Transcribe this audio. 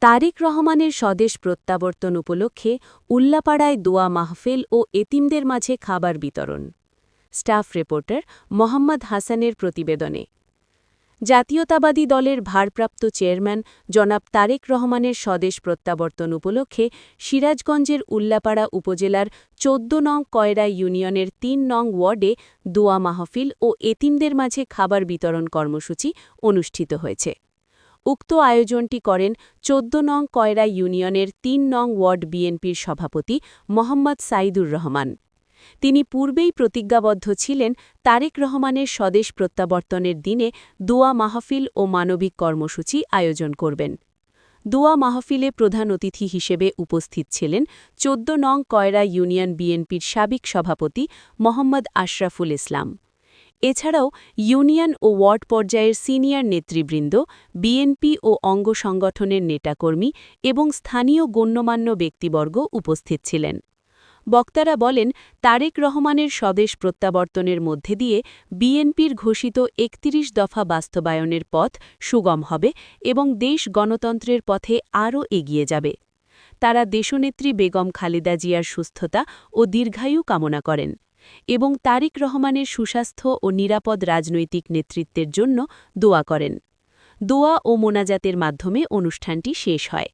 তারেক রহমানের স্বদেশ প্রত্যাবর্তন উপলক্ষে উল্লাপাড়ায় দোয়া মাহফিল ও এতিমদের মাঝে খাবার বিতরণ। স্টাফ রিপোর্টার মোহাম্মদ হাসানের প্রতিবেদনে। জাতীয়তাবাদী দলের ভারপ্রাপ্ত চেয়ারম্যান জনাব তারেক রহমানের স্বদেশ প্রত্যাবর্তন উপলক্ষে সিরাজগঞ্জের উল্লাপাড়া উপজেলার ১৪ নং কয়রা ইউনিয়নের ৩ নং ওয়ার্ডে দোয়া মাহফিল ও এতিমদের মাঝে খাবার বিতরণ কর্মসূচি অনুষ্ঠিত হয়েছে। উক্ত আয়োজনটি করেন ১৪ নং কয়রা ইউনিয়নের ৩ নং ওয়ার্ড বিএনপির সভাপতি মোহাম্মদ সাইদুর রহমান। তিনি পূর্বেই প্রতিজ্ঞাবদ্ধ ছিলেন তারেক রহমানের স্বদেশ প্রত্যাবর্তনের দিনে দোয়া মাহফিল ও মানবিক কর্মসূচি আয়োজন করবেন। দোয়া মাহফিলে প্রধান অতিথি হিসেবে উপস্থিত ছিলেন ১৪ নং কয়রা ইউনিয়ন বিএনপির সাবেক সভাপতি মোহাম্মদ আশরাফুল ইসলাম। এছাড়াও ইউনিয়ন ও ওয়ার্ড পর্যায়ের সিনিয়র নেতৃবৃন্দ, বিএনপি ও অঙ্গ সংগঠনের নেতাকর্মী এবং স্থানীয় গণ্যমান্য ব্যক্তিবর্গ উপস্থিত ছিলেন। বক্তারা বলেন, তারেক রহমানের স্বদেশ প্রত্যাবর্তনের মধ্যে দিয়ে বিএনপির ঘোষিত ৩১ দফা বাস্তবায়নের পথ সুগম হবে এবং দেশ গণতন্ত্রের পথে আরও এগিয়ে যাবে। তারা দেশনেত্রী বেগম খালেদা জিয়ার সুস্থতা ও দীর্ঘায়ু কামনা করেন এবং তারেক রহমানের সুস্বাস্থ্য ও নিরাপদ রাজনৈতিক নেতৃত্বের জন্য দোয়া করেন। দোয়া ও মোনাজাতের মাধ্যমে অনুষ্ঠানটি শেষ হয়।